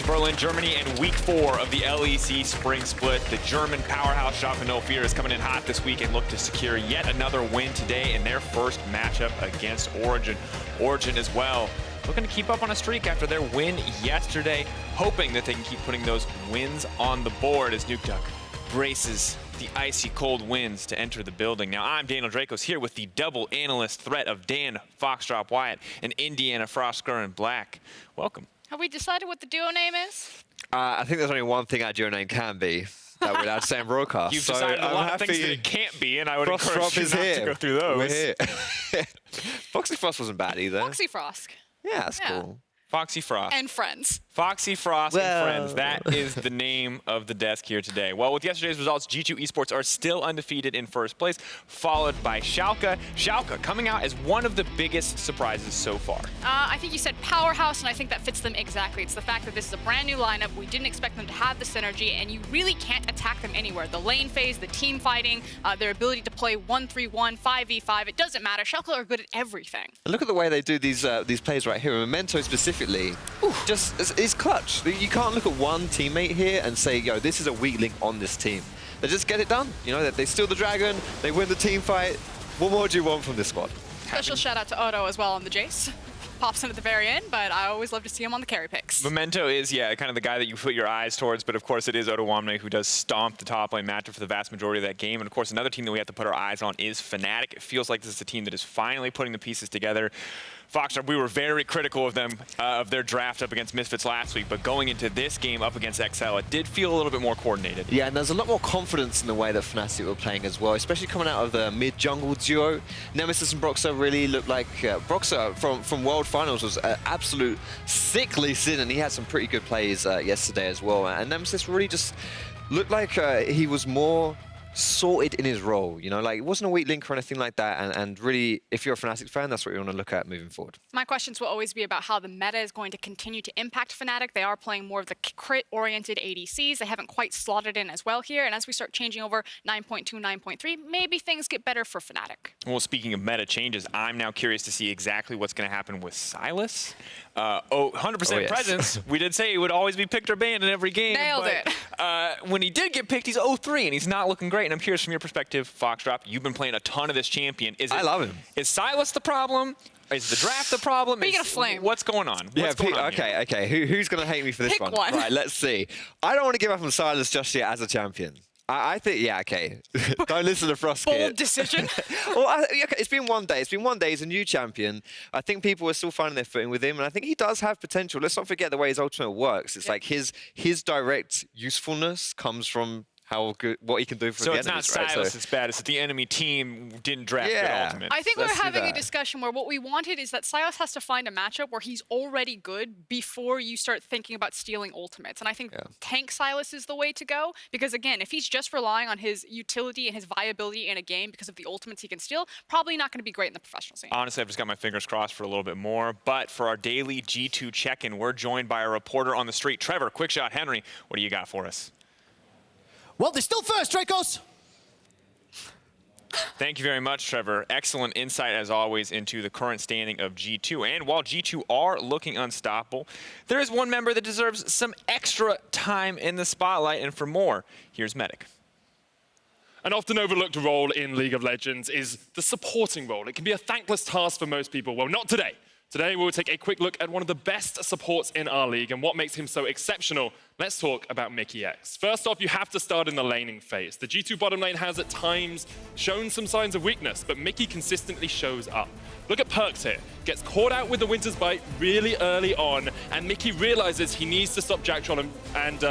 to Berlin, Germany, and week 4 of the LEC spring split. The German powerhouse Schalke is coming in hot this week and look to secure yet another win today in their first matchup against Origen. Origen as well, looking to keep up on a streak after their win yesterday, hoping that they can keep putting those wins on the board as Nukeduck braces the icy cold winds to enter the building. Now, I'm Daniel Drakos here with the double analyst threat of Dan Foxdrop Wyatt and Indiana Froskurinn Black. Welcome. Have we decided what the duo name is? I think there's only one thing our duo name can be that we'd add to say broadcast. You've decided a lot of things that it can't be, and I would encourage you not to go through those. We're here. Foxy Frost wasn't bad either. Foxy Frosk. Yeah, that's cool. Foxy Frost. And Friends. Foxy Frost and Friends. That is the name of the desk here today. Well, with yesterday's results, G2 Esports are still undefeated in first place, followed by Schalke. Schalke coming out as one of the biggest surprises so far. I think you said powerhouse, and I think that fits them exactly. It's the fact that this is a brand new lineup. We didn't expect them to have the synergy, and you really can't attack them anywhere. The lane phase, the team fighting, their ability to play 1-3-1, 5v5, it doesn't matter. Schalke are good at everything. And look at the way they do these plays right here. Memento specifically, just is clutch. You can't look at one teammate here and say, yo, this is a weak link on this team. They just get it done. You know, they steal the dragon, they win the team fight. What more do you want from this squad? Special shout out to Odo as well on the Jace. Pops in at the very end, but I always love to see him on the carry picks. Memento is, yeah, kind of the guy that you put your eyes towards, but of course it is Odoamne who does stomp the top lane matchup for the vast majority of that game. And of course another team that we have to put our eyes on is Fnatic. It feels like this is a team that is finally putting the pieces together. Foxdrop, we were very critical of them, of their draft up against Misfits last week, but going into this game up against XL, it did feel a little bit more coordinated. Yeah, and there's a lot more confidence in the way that Fnatic were playing as well, especially coming out of the mid-jungle duo. Nemesis and Broxah really looked like Broxah from World Finals was an absolute sickly sin, and he had some pretty good plays yesterday as well. And Nemesis really just looked like he was more sorted in his role, you know, like it wasn't a weak link or anything like that, and really, if you're a Fnatic fan, that's what you want to look at moving forward. My questions will always be about how the meta is going to continue to impact Fnatic. They are playing more of the crit-oriented ADCs. They haven't quite slotted in as well here, and as we start changing over 9.2, 9.3, maybe things get better for Fnatic. Well, speaking of meta changes, I'm now curious to see exactly what's going to happen with Sylas. 100% presence. We did say he would always be picked or banned in every game. Nailed it. When he did get picked, he's 0-3, and he's not looking great. And I'm curious from your perspective, Foxdrop, you've been playing a ton of this champion. I love him. Is Sylas the problem? Is the draft the problem? Speaking of Flame. What's going on? Okay. Who's going to hate me for this Pick one? Right, let's see. I don't want to give up on Sylas just yet as a champion. I think, yeah, okay. Don't listen to Frost. Bold decision. Well, okay, it's been 1 day. It's been 1 day. He's a new champion. I think people are still finding their footing with him, and I think he does have potential. Let's not forget the way his ultimate works. It's like his direct usefulness comes from how good, what he can do for the enemies. So it's not Sylas that's bad, it's that the enemy team didn't draft good ultimates. I think we're having a discussion where what we wanted is that Sylas has to find a matchup where he's already good before you start thinking about stealing ultimates. And I think tank Sylas is the way to go, because again, if he's just relying on his utility and his viability in a game because of the ultimates he can steal, probably not going to be great in the professional scene. Honestly, I've just got my fingers crossed for a little bit more. But for our daily G2 check-in, we're joined by a reporter on the street, Trevor Quickshot Henry. What do you got for us? Well, they're still first, Drakos. Thank you very much, Trevor. Excellent insight, as always, into the current standing of G2. And while G2 are looking unstoppable, there is one member that deserves some extra time in the spotlight. And for more, here's Medic. An often overlooked role in League of Legends is the supporting role. It can be a thankless task for most people. Well, not today. Today, we'll take a quick look at one of the best supports in our league and what makes him so exceptional. Let's talk about Mikyx. First off, you have to start in the laning phase. The G2 bottom lane has at times shown some signs of weakness, but Mikyx consistently shows up. Look at Perkz here. Gets caught out with the Winter's Bite really early on, and Mikyx realizes he needs to stop Jacktroll and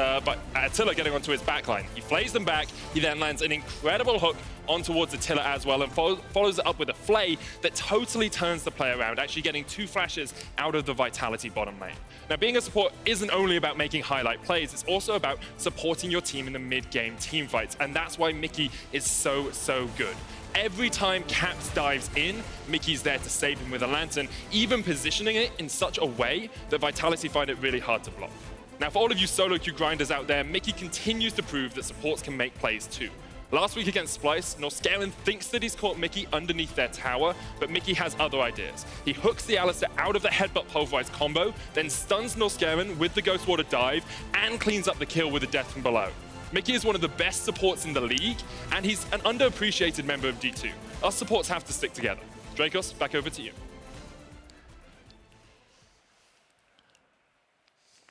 Attila getting onto his backline. He flays them back, he then lands an incredible hook on towards Attila as well, and follows it up with a flay that totally turns the play around, actually getting 2 flashes out of the Vitality bottom lane. Now, being a support isn't only about making highlight plays, it's also about supporting your team in the mid-game team fights, and that's why Mikyx is so good. Every time Caps dives in, Mikyx's there to save him with a lantern, even positioning it in such a way that Vitality find it really hard to block. Now, for all of you solo queue grinders out there, Mikyx continues to prove that supports can make plays too. Last week against Splyce, Norscaelen thinks that he's caught Mikyx underneath their tower, but Mikyx has other ideas. He hooks the Alistar out of the headbutt pulverize combo, then stuns Norscaelen with the Ghost Water dive, and cleans up the kill with a death from below. Mikyx is one of the best supports in the league, and he's an underappreciated member of G2. Us supports have to stick together. Drakos, back over to you.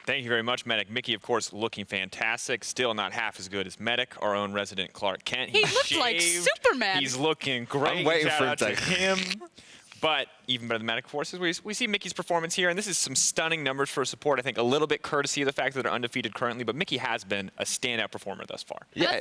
Thank you very much, Medic. Mikyx, of course, looking fantastic. Still not half as good as Medic, our own resident Clark Kent. He looked like Superman. He's looking great. I'm waiting for Shout him out to him. But even better than Medic forces, we see Mikyx's performance here, and this is some stunning numbers for support. I think a little bit courtesy of the fact that they're undefeated currently, but Mikyx has been a standout performer thus far. Yeah.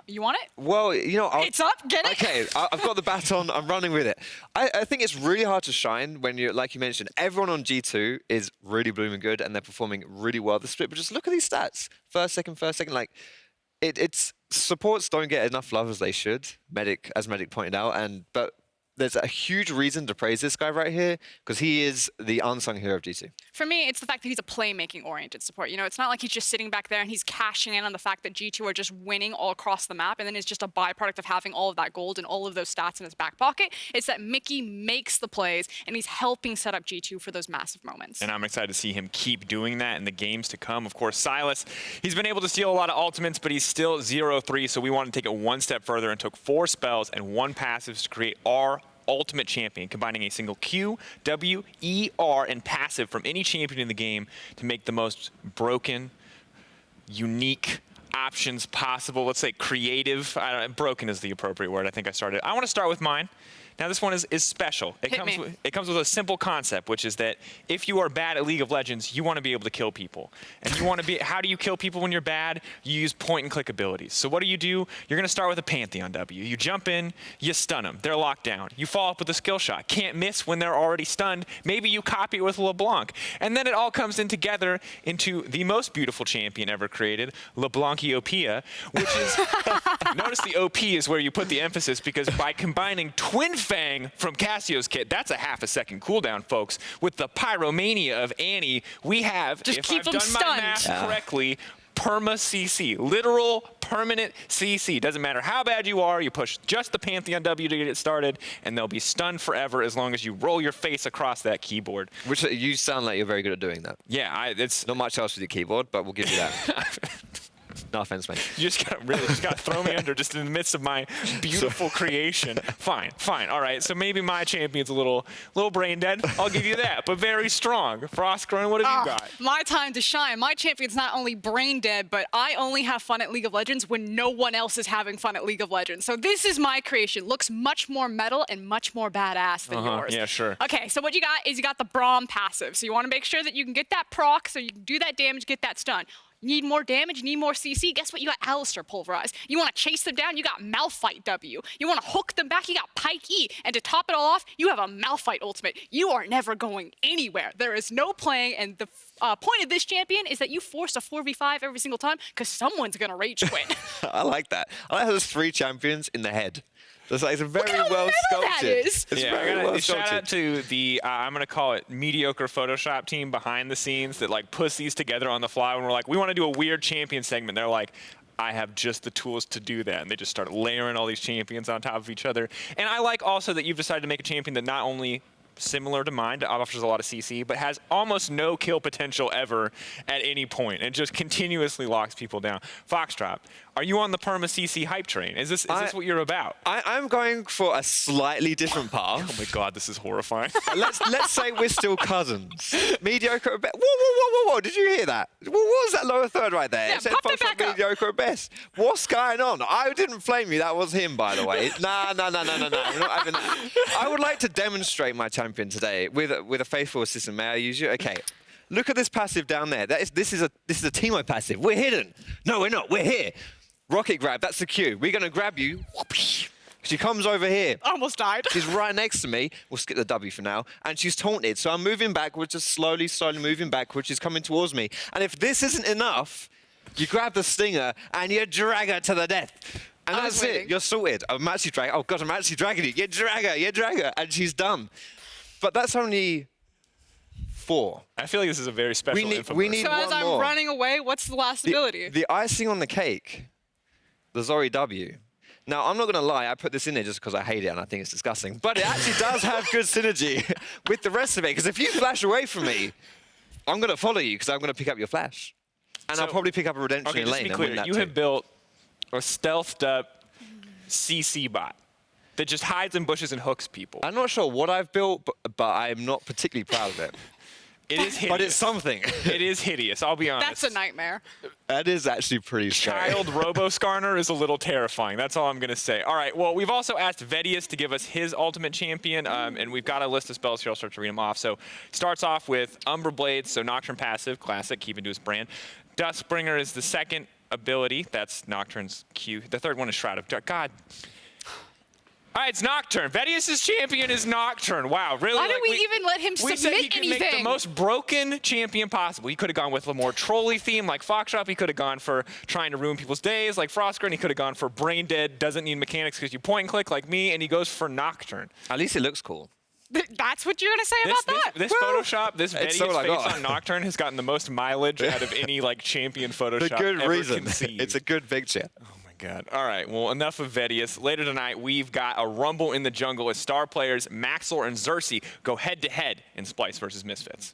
You want it? Well, you know, It's up, get it? Okay, I've got the baton, I'm running with it. I think it's really hard to shine when you're, like you mentioned, everyone on G2 is really blooming good and they're performing really well this split, but just look at these stats. First, second, like, it's supports don't get enough love as they should, as Medic pointed out, but there's a huge reason to praise this guy right here because he is the unsung hero of G2. For me, it's the fact that he's a playmaking-oriented support. You know, it's not like he's just sitting back there and he's cashing in on the fact that G2 are just winning all across the map and then is just a byproduct of having all of that gold and all of those stats in his back pocket. It's that Mikyx makes the plays and he's helping set up G2 for those massive moments. And I'm excited to see him keep doing that in the games to come. Of course, Sylas, he's been able to steal a lot of ultimates, but he's still 0-3, so we want to take it one step further and took 4 spells and 1 passive to create our ultimate champion, combining a single Q, W, E, R, and passive from any champion in the game to make the most broken, unique options possible. Let's say creative. Broken is the appropriate word. I think I want to start with mine. Now this one is special. It comes with a simple concept, which is that if you are bad at League of Legends, you want to be able to kill people. And you want to be, how do you kill people when you're bad? You use point and click abilities. So what do? You're going to start with a Pantheon W. You jump in, you stun them. They're locked down. You follow up with a skill shot. Can't miss when they're already stunned. Maybe you copy it with LeBlanc. And then it all comes in together into the most beautiful champion ever created, LeBlanciopia, which is, notice the OP is where you put the emphasis because by combining Twin Fang from Cassio's kit, that's a half a second cooldown, folks. With the Pyromania of Annie, we have, just if keep I've them done stunned. my math correctly, perma CC, literal permanent CC. Doesn't matter how bad you are, you push just the Pantheon W to get it started, and they'll be stunned forever as long as you roll your face across that keyboard. Which you sound like you're very good at doing that. Yeah, it's not much else with your keyboard, but we'll give you that. No offense, mate. You just got to throw me under just in the midst of my beautiful creation. Fine. All right. So maybe my champion's a little brain dead. I'll give you that, but very strong. Froskurinn, what have you got? My time to shine. My champion's not only brain dead, but I only have fun at League of Legends when no one else is having fun at League of Legends. So this is my creation. Looks much more metal and much more badass than yours. Yeah, sure. Okay, so what you got is you got the Braum passive. So you want to make sure that you can get that proc, so you can do that damage, get that stun. You need more damage, you need more CC. Guess what? You got Alistar pulverized. You want to chase them down? You got Malphite W. You want to hook them back? You got Pike E. And to top it all off, you have a Malphite ultimate. You are never going anywhere. There is no playing, and the point of this champion is that you force a 4v5 every single time because someone's going to rage quit. I like that. I like how there's 3 champions in the head. It's a very well sculpted. That is. It's very well sculpted. Shout out to the I'm gonna call it mediocre Photoshop team behind the scenes that like puts these together on the fly. When we're like, we want to do a weird champion segment, they're like, I have just the tools to do that, and they just start layering all these champions on top of each other. And I like also that you've decided to make a champion that not only similar to mine, offers a lot of CC, but has almost no kill potential ever at any point, and just continuously locks people down. Foxdrop, are you on the perma CC hype train? Is this what you're about? I'm going for a slightly different path. Oh my god, this is horrifying. let's say we're still cousins. Mediocre at best. Whoa! Did you hear that? What was that lower third right there? Yeah, it said pop it back up. mediocre at best. What's going on? I didn't flame you. That was him, by the way. Nah. We're not having that. I would like to demonstrate my champion today with a faithful assistant. May I use you? Okay. Look at this passive down there. This is a Teemo passive. We're hidden. No, we're not. We're here. Rocket grab. That's the cue. We're gonna grab you. She comes over here. Almost died. She's right next to me. We'll skip the W for now. And she's taunted. So I'm moving backwards, just slowly moving backwards. She's coming towards me. And if this isn't enough, you grab the stinger and you drag her to the death. And that's it. You're sorted. I'm actually dragging. Oh God, I'm actually dragging you. You drag her, and she's done. But that's only 4. I feel like this is a very special info. We need so one as I'm more. running away, what's the last ability? The icing on the cake, the Zori W. Now, I'm not going to lie, I put this in there just because I hate it and I think it's disgusting. But it actually does have good synergy with the rest of it. Because if you flash away from me, I'm going to follow you because I'm going to pick up your flash. And I'll probably pick up a redemption in lane. Just to be clear, you have built a stealthed up CC bot that just hides in bushes and hooks people. I'm not sure what I've built, but I'm not particularly proud of it. It is hideous. But it's something. It is hideous, I'll be honest. That's a nightmare. That is actually pretty scary. Child Robo-Skarner is a little terrifying. That's all I'm going to say. All right, well, we've also asked Vettius to give us his ultimate champion, and we've got a list of spells here. I'll start to read them off. So starts off with Umbra Blades, so Nocturne passive, classic, keeping to his brand. Duskbringer is the second ability. That's Nocturne's Q. The third one is Shroud of Dark. God. All right, it's Nocturne. Vettius' champion is Nocturne. Wow, really? Why did we even let him we submit said he could anything? make the most broken champion possible. He could have gone with a more trolly theme like Foxdrop. He could have gone for trying to ruin people's days like Froskurinn. He could have gone for brain dead, doesn't need mechanics because you point and click like me, and he goes for Nocturne. At least it looks cool. That's what you're going to say about that? This Photoshop, this Vettius face on Nocturne has gotten the most mileage out of any like champion Photoshop For good ever reason. conceived. It's a good picture. God. All right, well, enough of Vettius. Later tonight, we've got a rumble in the jungle as star players Maxlor and Xerxes go head-to-head in Splyce versus Misfits.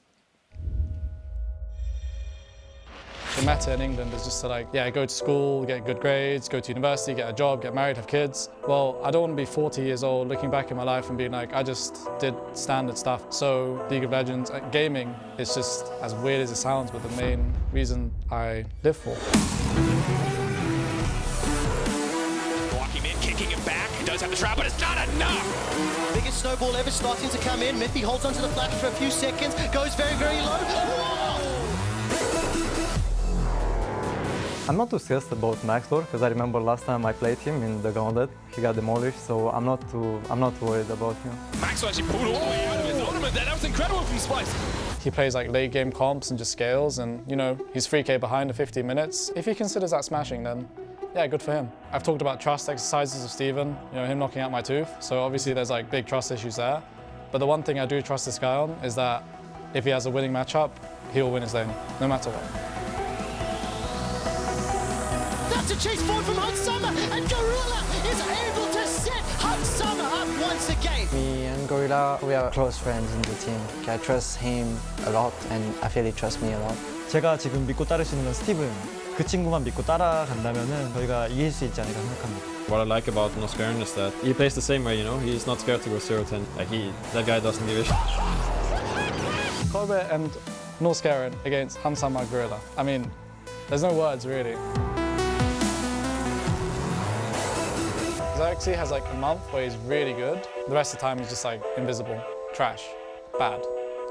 The meta in England is just to go to school, get good grades, go to university, get a job, get married, have kids. Well, I don't want to be 40 years old looking back in my life and being like, I just did standard stuff. So League of Legends, gaming is just as weird as it sounds, but the main reason I live for. Kicking it back, he does have the trap, but it's not enough! Biggest snowball ever starting to come in. Miffy holds onto the flash for a few seconds, goes very, very low. Whoa! I'm not too stressed about Maxlor because I remember last time I played him in the Gauntlet, he got demolished, so I'm not too worried about him. Maxlor actually pulled all the way out of his Odoamne there. That was incredible from Splyce. He plays like late game comps and just scales, and he's 3k behind in 15 minutes. If he considers that smashing, then yeah, good for him. I've talked about trust exercises of Steven, him knocking out my tooth. So obviously there's like big trust issues there. But the one thing I do trust this guy on is that if he has a winning matchup, he will win his lane, no matter what. That's a chase forward from Hunsummer, and Gorilla is able to set Hunsummer up once again. Me and Gorilla, we are close friends in the team. I trust him a lot, and I feel he trusts me a lot. 제가 지금 믿고 따르시는 건 스티븐. 그 친구만 믿고 따라간다면은 저희가 이길 수 있지 않을까 생각합니다. What I like about Froskurinn is that he plays the same way, he's not scared to go 0-10. That guy doesn't give a shit. Kobe and Froskurinn against Hansama Gorilla. I mean, there's no words really. Xerxes has like a month where he's really good. The rest of the time he's just like invisible, trash, bad.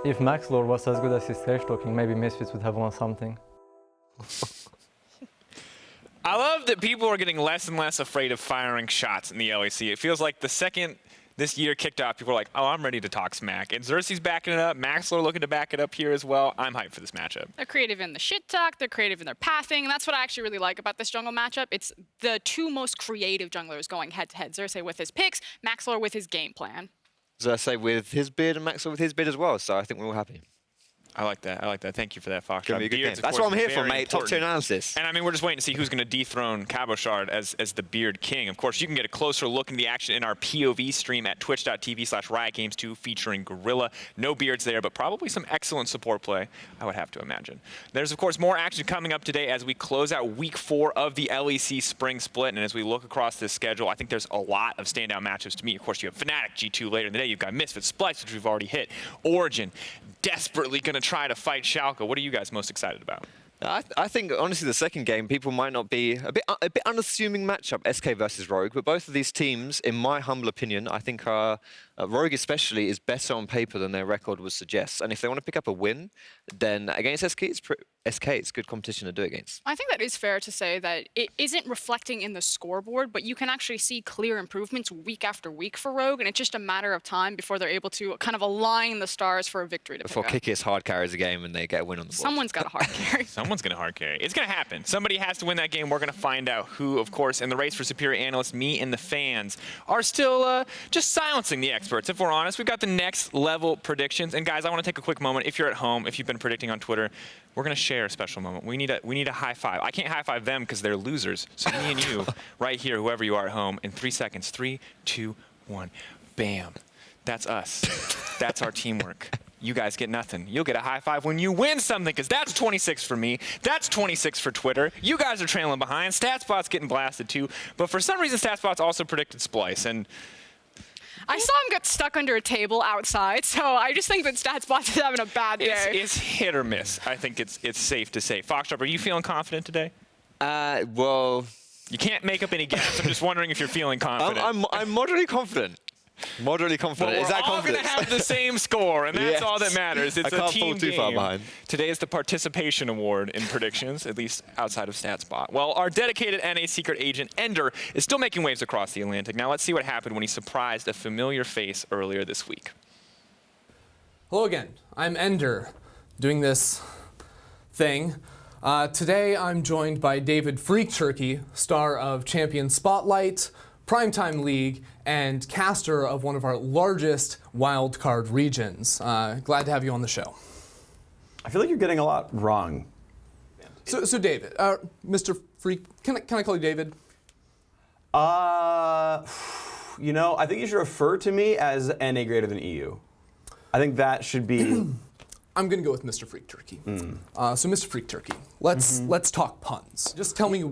If Maxlor was as good as his trash talking, maybe Misfits would have won something. I love that people are getting less and less afraid of firing shots in the LEC. It feels like the second this year kicked off, people are like, oh, I'm ready to talk smack. And Xerxes backing it up, Maxlor looking to back it up here as well. I'm hyped for this matchup. They're creative in the shit talk, they're creative in their pathing, and that's what I actually really like about this jungle matchup. It's the two most creative junglers going head-to-head. Xerxes with his picks, Maxlor with his game plan. Xerxes with his beard and Maxlor with his beard as well, so I think we're all happy. I like that. I like that. Thank you for that, Fox. That's what I'm here for, mate. Top tier analysis. And I mean, we're just waiting to see who's going to dethrone Cabochard as the Beard King. Of course, you can get a closer look into the action in our POV stream at twitch.tv/RiotGames2 featuring Gorilla. No beards there, but probably some excellent support play, I would have to imagine. There's, of course, more action coming up today as we close out week 4 of the LEC Spring Split. And as we look across this schedule, I think there's a lot of standout matchups to me. Of course, you have Fnatic G2 later in the day. You've got Misfits, Splyce, which we've already hit. Origen, desperately going to try to fight Schalke. What are you guys most excited about? I think, honestly, the second game, people might not be a bit unassuming matchup, SK versus Rogue, but both of these teams, in my humble opinion, I think are, Rogue especially, is better on paper than their record would suggest. And if they want to pick up a win, then against SK, it's good competition to do against. I think that is fair to say that it isn't reflecting in the scoreboard, but you can actually see clear improvements week after week for Rogue, and it's just a matter of time before they're able to kind of align the stars for a victory to before Kikis hard carries a game and they get a win on the board. Someone's got a hard carry. Someone's going to hard carry. It's going to happen. Somebody has to win that game. We're going to find out who, of course, in the race for Superior Analyst, me and the fans, are still just silencing the experts. If we're honest, we've got the next level predictions. And guys, I want to take a quick moment. If you're at home, if you've been predicting on Twitter, we're gonna share a special moment. We need a high five. I can't high five them because they're losers. So me and you, right here, whoever you are at home, in 3 seconds. 3, 2, 1, bam. That's us. That's our teamwork. You guys get nothing. You'll get a high five when you win something, because that's 26 for me. That's 26 for Twitter. You guys are trailing behind. StatSpot's getting blasted too. But for some reason, StatSpot's also predicted Splyce. And I saw him get stuck under a table outside, so I just think that StatSpot is having a bad day. it's hit or miss. I think it's safe to say. Foxdrop, are you feeling confident today? Well, you can't make up any gaps. I'm just wondering if you're feeling confident. I'm moderately confident. Moderately confident. Well, Is that we're all going confidence? to have the same score, and that's Yes. all that matters. It's I a can't team fall too game. far behind. Today is the participation award in predictions, at least outside of StatSpot. Well, our dedicated NA secret agent, Ender, is still making waves across the Atlantic. Now let's see what happened when he surprised a familiar face earlier this week. Hello again. I'm Ender, doing this thing. Today I'm joined by David Freak Turkey, star of Champion Spotlight, Primetime League, and caster of one of our largest wildcard regions. Glad to have you on the show. I feel like you're getting a lot wrong. So David, Mr. Freak, can I call you David? You know, I think you should refer to me as NA greater than EU. I think that should be. I'm gonna go with Mr. Freak Turkey. So Mr. Freak Turkey, let's talk puns. Just tell me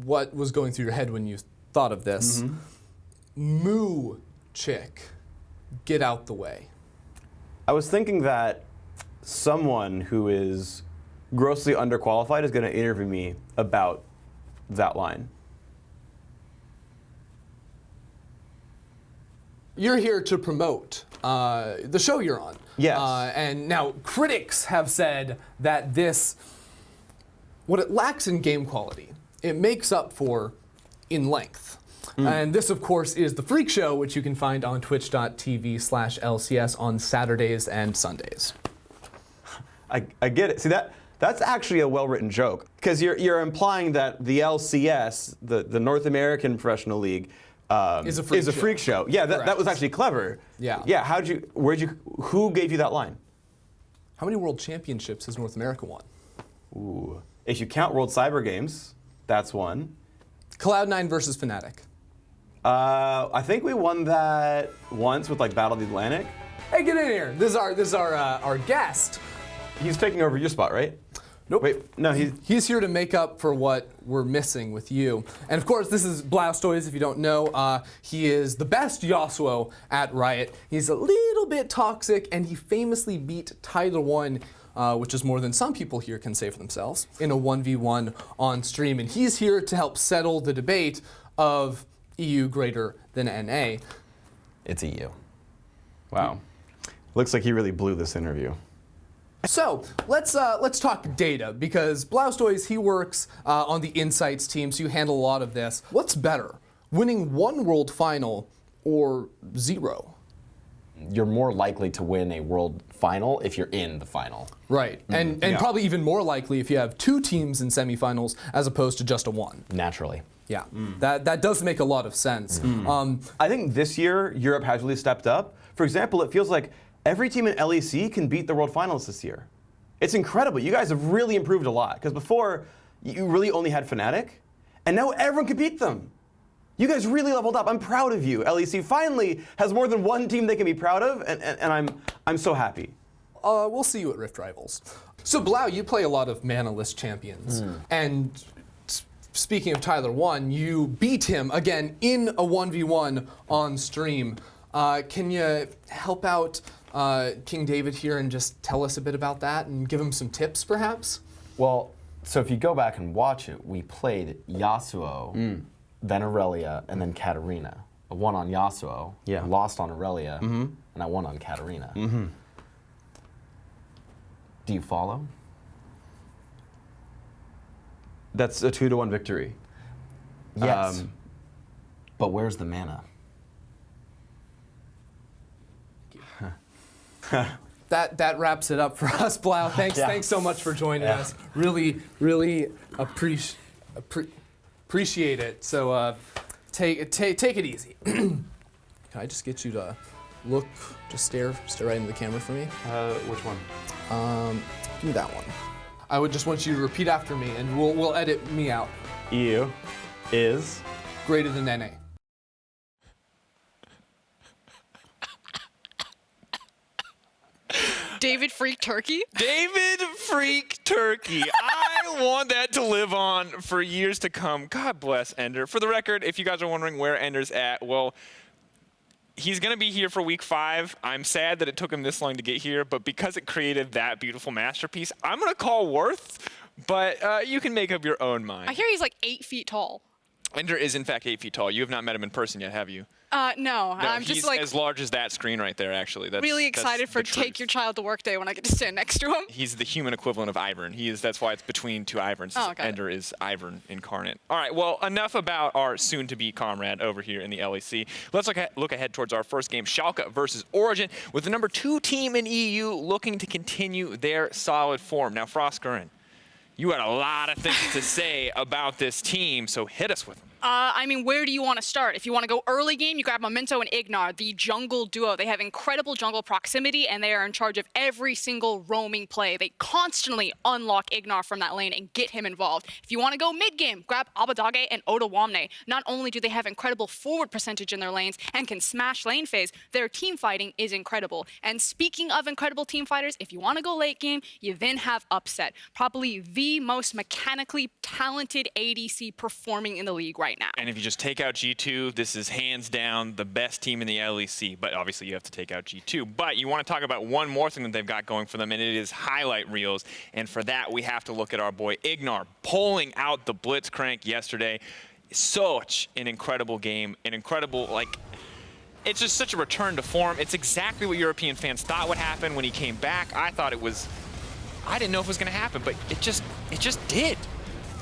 what was going through your head when you thought of this. Moo chick, get out the way. I was thinking that someone who is grossly underqualified is going to interview me about that line. You're here to promote the show you're on. Yes. And now critics have said that what it lacks in game quality, it makes up for in length. And this, of course, is The Freak Show, which you can find on twitch.tv/LCS on Saturdays and Sundays. I get it. See, that's actually a well-written joke, because you're implying that the LCS, the North American Professional League, is a freak show. Yeah, that was actually clever. Yeah. Yeah. Who gave you that line? How many world championships has North America won? Ooh. If you count World Cyber Games, that's one. Cloud9 versus Fnatic. I think we won that once with like Battle of the Atlantic. Hey, get in here. This is our guest. He's taking over your spot, right? Nope. Wait, no, he's here to make up for what we're missing with you. And of course, this is Blastoise, if you don't know. He is the best Yasuo at Riot. He's a little bit toxic, and he famously beat Tyler1, which is more than some people here can say for themselves, in a 1v1 on stream. And he's here to help settle the debate of EU greater than NA. It's EU. Wow. Looks like he really blew this interview. So let's talk data, because Blastoise, he works on the insights team, so you handle a lot of this. What's better, winning one world final or 0? You're more likely to win a world final if you're in the final. Right, and probably even more likely if you have 2 teams in semifinals as opposed to just a 1. Naturally. Yeah, that does make a lot of sense. I think this year Europe has really stepped up. For example, it feels like every team in LEC can beat the world finalists this year. It's incredible. You guys have really improved a lot, because before you really only had Fnatic, and now everyone can beat them. You guys really leveled up. I'm proud of you. LEC finally has more than one team they can be proud of, and I'm so happy. We'll see you at Rift Rivals. So Blau, you play a lot of mana-less champions, and speaking of Tyler1, you beat him again in a 1v1 on stream. Can you help out King David here and just tell us a bit about that and give him some tips, perhaps? Well, so if you go back and watch it, we played Yasuo, then Aurelia, and then Katarina. I won on Yasuo, lost on Aurelia, and I won on Katarina. Do you follow? That's a 2-1 victory. Yes. But where's the mana? That wraps it up for us, Blau. Thanks so much for joining us. Really appreciate it. So take it easy. Can I just get you to stare right into the camera for me? Which one? Give me that one. I would just want you to repeat after me, and we'll edit me out. EU is greater than NA. David Freak Turkey? David Freak Turkey. I want that to live on for years to come. God bless Ender. For the record, if you guys are wondering where Ender's at, well, he's going to be here for week 5. I'm sad that it took him this long to get here, but because it created that beautiful masterpiece, I'm going to call worth, but you can make up your own mind. I hear he's like 8 feet tall. Ender is, in fact, 8 feet tall. You have not met him in person yet, have you? No, I'm he's just like as large as that screen right there, actually. That's, really excited for Take Your Child to Work Day when I get to stand next to him. He's the human equivalent of Ivern. That's why it's between 2 Iverns. Oh, okay. Ender is Ivern incarnate. All right, well, enough about our soon-to-be comrade over here in the LEC. Let's look ahead towards our first game, Schalke versus Origen, with the number 2 team in EU looking to continue their solid form. Now, Froskurinn, you had a lot of things to say about this team, so hit us with them. I mean, where do you want to start? If you want to go early game, you grab Memento and Ignar, the jungle duo. They have incredible jungle proximity, and they are in charge of every single roaming play. They constantly unlock Ignar from that lane and get him involved. If you want to go mid-game, grab Abadage and Odoamne. Not only do they have incredible forward percentage in their lanes and can smash lane phase, their team fighting is incredible. And speaking of incredible team fighters, if you want to go late game, you then have Upset, probably the most mechanically talented ADC performing in the league right now. And if you just take out G2, this is hands down the best team in the LEC, but obviously you have to take out G2. But you want to talk about one more thing that they've got going for them, and it is highlight reels. And for that, we have to look at our boy Ignar pulling out the Blitzcrank yesterday. Such an incredible game, an incredible, like, it's just such a return to form. It's exactly what European fans thought would happen when he came back. I didn't know if it was going to happen, but it just did.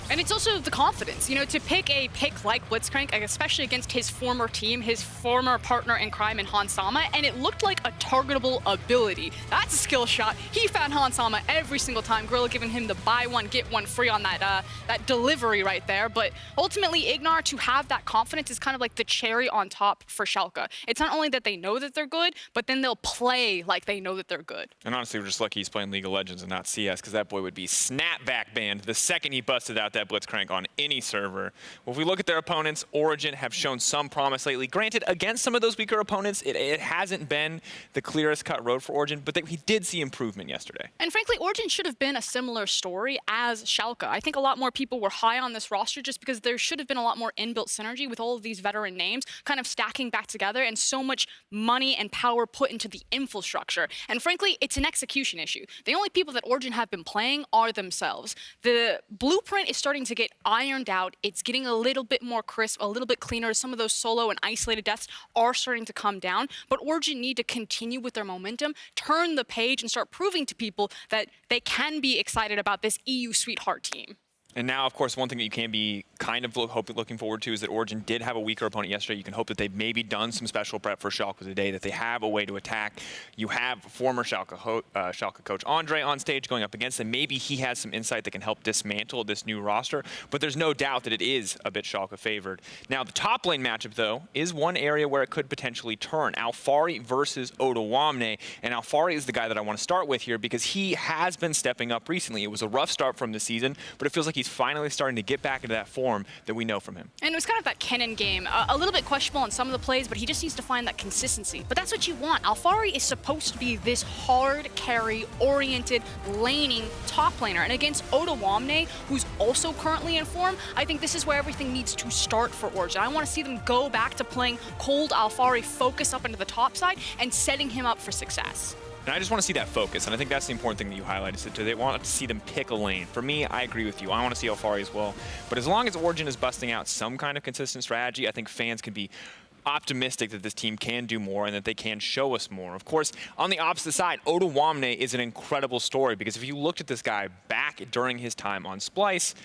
And it's also the confidence, you know, to pick a pick like Blitzcrank, especially against his former team, his former partner in crime in Hansama, and it looked like a targetable ability. That's a skill shot. He found Hansama every single time. Gorilla giving him the buy one, get one free on that delivery right there. But ultimately, Ignar, to have that confidence is kind of like the cherry on top for Schalke. It's not only that they know that they're good, but then they'll play like they know that they're good. And honestly, we're just lucky he's playing League of Legends and not CS, because that boy would be snapback banned the second he busted out that Blitzcrank on any server. Well, if we look at their opponents, Origen have shown some promise lately. Granted, against some of those weaker opponents, it hasn't been the clearest cut road for Origen, but we did see improvement yesterday. And frankly, Origen should have been a similar story as Schalke. I think a lot more people were high on this roster just because there should have been a lot more inbuilt synergy with all of these veteran names kind of stacking back together and so much money and power put into the infrastructure. And frankly, it's an execution issue. The only people that Origen have been playing are themselves. The blueprint is starting to get ironed out. It's getting a little bit more crisp, a little bit cleaner. Some of those solo and isolated deaths are starting to come down, but Origen need to continue with their momentum, turn the page, and start proving to people that they can be excited about this EU sweetheart team. And now, of course, one thing that you can be kind of looking forward to is that Origen did have a weaker opponent yesterday. You can hope that they've maybe done some special prep for Schalke today, that they have a way to attack. You have former Schalke coach Andre on stage going up against them. Maybe he has some insight that can help dismantle this new roster, but there's no doubt that it is a bit Schalke favored. Now, the top lane matchup, though, is one area where it could potentially turn. Alphari versus Odoamne, and Alphari is the guy that I want to start with here because he has been stepping up recently. It was a rough start from the season, but it feels like he's finally starting to get back into that form that we know from him. And it was kind of that Kennen game. A little bit questionable on some of the plays, but he just needs to find that consistency. But that's what you want. Alphari is supposed to be this hard carry-oriented, laning top laner. And against Odoamne, who's also currently in form, I think this is where everything needs to start for Origen. I want to see them go back to playing cold Alphari, focus up into the top side, and setting him up for success. And I just want to see that focus, and I think that's the important thing that you highlighted, is that they want to see them pick a lane. For me, I agree with you. I want to see Alphari as well. But as long as Origen is busting out some kind of consistent strategy, I think fans can be optimistic that this team can do more and that they can show us more. Of course, on the opposite side, Odoamne is an incredible story because if you looked at this guy back during his time on Splyce,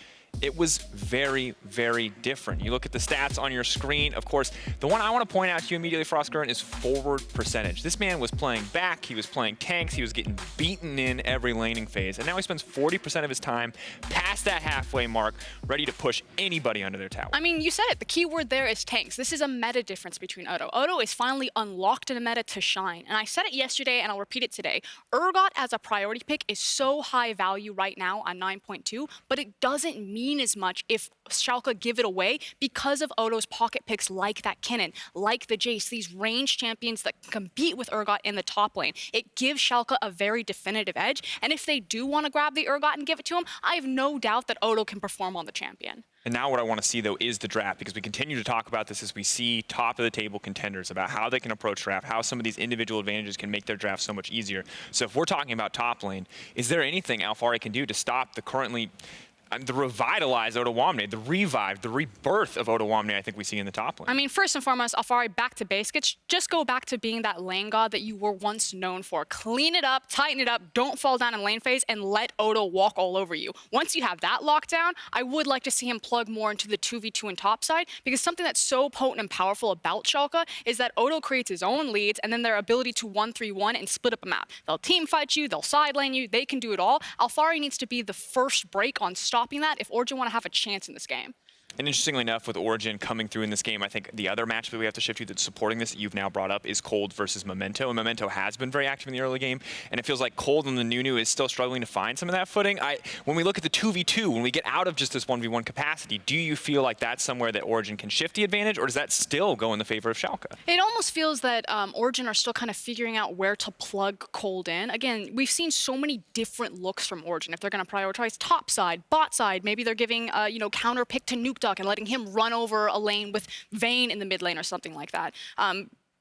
it was very, very different. You look at the stats on your screen. Of course, the one I want to point out to you immediately, Froskurinn, is forward percentage. This man was playing back, he was playing tanks, he was getting beaten in every laning phase, and now he spends 40% of his time past that halfway mark, ready to push anybody under their tower. I mean, you said it. The key word there is tanks. This is a meta difference between Odo. Odo is finally unlocked in a meta to shine. And I said it yesterday, and I'll repeat it today. Urgot as a priority pick is so high value right now on 9.2, but it doesn't mean as much if Schalke give it away because of Odo's pocket picks like that Kennen, like the Jace, these range champions that compete with Urgot in the top lane. It gives Schalke a very definitive edge, and if they do want to grab the Urgot and give it to him, I have no doubt that Odo can perform on the champion. And now what I want to see, though, is the draft, because we continue to talk about this as we see top-of-the-table contenders, about how they can approach draft, how some of these individual advantages can make their draft so much easier. So if we're talking about top lane, is there anything Alphari can do to stop the currently the revitalized Odoamne, the revive, the rebirth of Odoamne I think we see in the top lane? I mean, first and foremost, Alphari, back to basics. Just go back to being that lane god that you were once known for. Clean it up, tighten it up, don't fall down in lane phase, and let Odo walk all over you. Once you have that locked down, I would like to see him plug more into the 2v2 and top side, because something that's so potent and powerful about Schalke is that Odo creates his own leads, and then their ability to 1-3-1 and split up a map. They'll team fight you, they'll side lane you, they can do it all. Alphari needs to be the first break on stopping that if Origen want to have a chance in this game. And interestingly enough, with Origen coming through in this game, I think the other match that we have to shift to that's supporting this that you've now brought up is Cold versus Memento. And Memento has been very active in the early game, and it feels like Cold on the Nunu is still struggling to find some of that footing. When we look at the 2v2, when we get out of just this 1v1 capacity, do you feel like that's somewhere that Origen can shift the advantage, or does that still go in the favor of Schalke? It almost feels that Origen are still kind of figuring out where to plug Cold in. Again, we've seen so many different looks from Origen. If they're going to prioritize top side, bot side, maybe they're giving counter pick to Nuke Duck and letting him run over a lane with Vayne in the mid lane or something like that.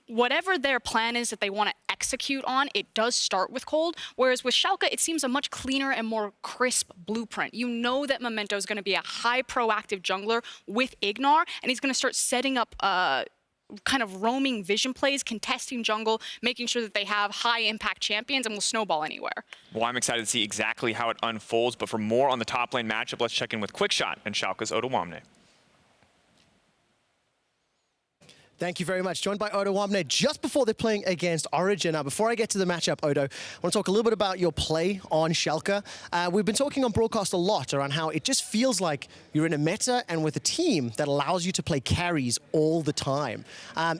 Whatever their plan is that they want to execute on, it does start with Cold, whereas with Schalke, it seems a much cleaner and more crisp blueprint. You know that Memento is going to be a high proactive jungler with Ignar, and he's going to start setting up kind of roaming vision plays, contesting jungle, making sure that they have high impact champions and will snowball anywhere. Well, I'm excited to see exactly how it unfolds, but for more on the top lane matchup, let's check in with Quickshot and Schalke's Odoamne. Thank you very much. Joined by Odoamne just before they're playing against Origen. Now, before I get to the matchup, Odo, I want to talk a little bit about your play on Schalke. We've been talking on broadcast a lot around how it just feels like you're in a meta and with a team that allows you to play carries all the time.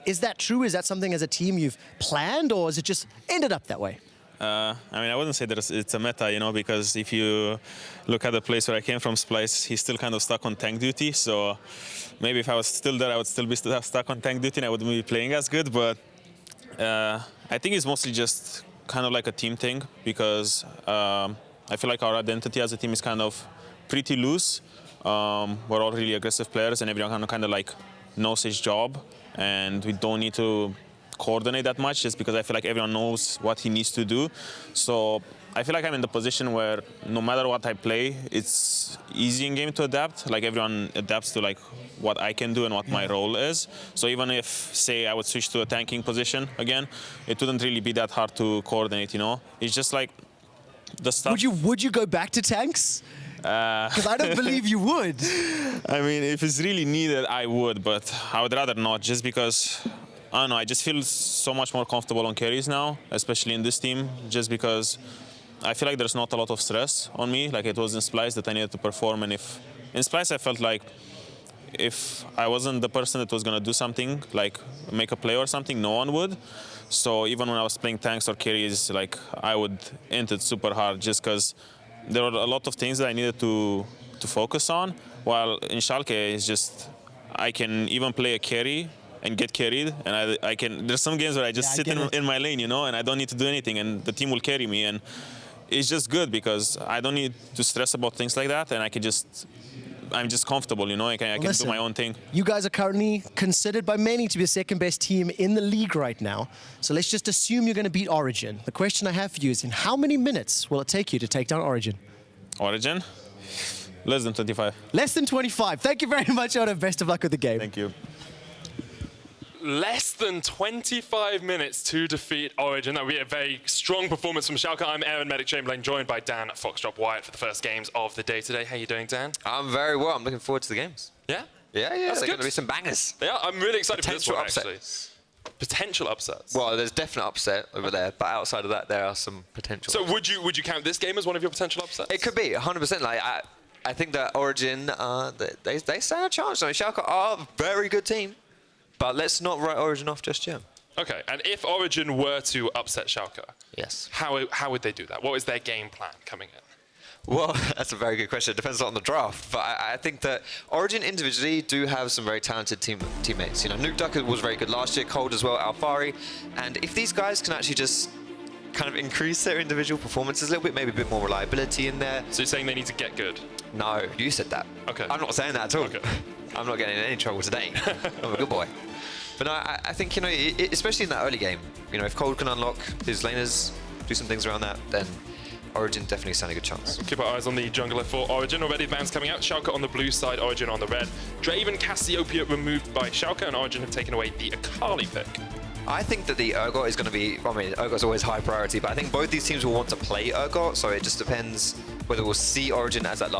Is that true? Is that something as a team you've planned, or has it just ended up that way? I mean, I wouldn't say that it's a meta, because if you look at the place where I came from, Splyce, he's still kind of stuck on tank duty. So maybe if I was still there, I would still be stuck on tank duty and I wouldn't be playing as good. But I think it's mostly just kind of like a team thing, because I feel like our identity as a team is kind of pretty loose. We're all really aggressive players and everyone kind of like knows his job, and we don't need to coordinate that much, just because I feel like everyone knows what he needs to do. So I feel like I'm in the position where no matter what I play, it's easy in game to adapt. Like everyone adapts to like what I can do and what my role is. So even if, say, I would switch to a tanking position again, it wouldn't really be that hard to coordinate, It's just like the stuff. Would you go back to tanks? Because I don't believe you would. I mean, if it's really needed, I would, but I would rather not, just because I don't know, I just feel so much more comfortable on carries now, especially in this team, just because I feel like there's not a lot of stress on me, like it was in Splyce that I needed to perform. And if in Splyce I felt like if I wasn't the person that was going to do something, like make a play or something, no one would. So even when I was playing tanks or carries, like I would int it super hard, just because there were a lot of things that I needed to focus on. While in Schalke, it's just I can even play a carry and get carried, and I can. There's some games where I just sit in my lane, and I don't need to do anything, and the team will carry me, and it's just good because I don't need to stress about things like that, and I'm just comfortable, I can do my own thing. You guys are currently considered by many to be the second best team in the league right now, so let's just assume you're going to beat Origen. The question I have for you is, in how many minutes will it take you to take down Origen? Origen? Less than 25. Less than 25. Thank you very much, Odo. Best of luck with the game. Thank you. less than 25 minutes to defeat Origen. That would be a very strong performance from Schalke. I'm Aaron Medic Chamberlain, joined by Dan Foxdrop Wyatt for the first games of the day today. How are you doing, Dan? I'm very well. I'm looking forward to the games. Yeah? Yeah, That's they're good. going to be some bangers. Yeah, I'm really excited for this one, Potential actually. upsets. Potential upsets. Well, there's definite upset over there, but outside of that, there are some potential. So would you count this game as one of your potential upsets? It could be 100%. Like I think that Origen, they stand a chance. I mean, Schalke are a very good team, but let's not write Origen off just yet. Okay, and if Origen were to upset Schalke, yes, how would they do that? What is their game plan coming in? Well, that's a very good question. It depends a lot on the draft. But I think that Origen individually do have some very talented teammates. You know, Nuke Duck was very good last year, Cold as well, Alfari. And if these guys can actually just kind of increase their individual performances a little bit, maybe a bit more reliability in there. So you're saying they need to get good? No, you said that. Okay. I'm not saying that at all. Okay. I'm not getting in any trouble today. I'm a good boy. But no, I think, you know, especially in that early game, you know, if Cold can unlock his laners, do some things around that, then Origen definitely stand a good chance. We'll keep our eyes on the jungler for Origen. Already bans coming out. Schalke on the blue side, Origen on the red. Draven, Cassiopeia removed by Schalke, and Origen have taken away the Akali pick. I think that the Urgot is going to be, I mean, Urgot's always high priority, but I think both these teams will want to play Urgot, so it just depends whether we'll see Origen as that last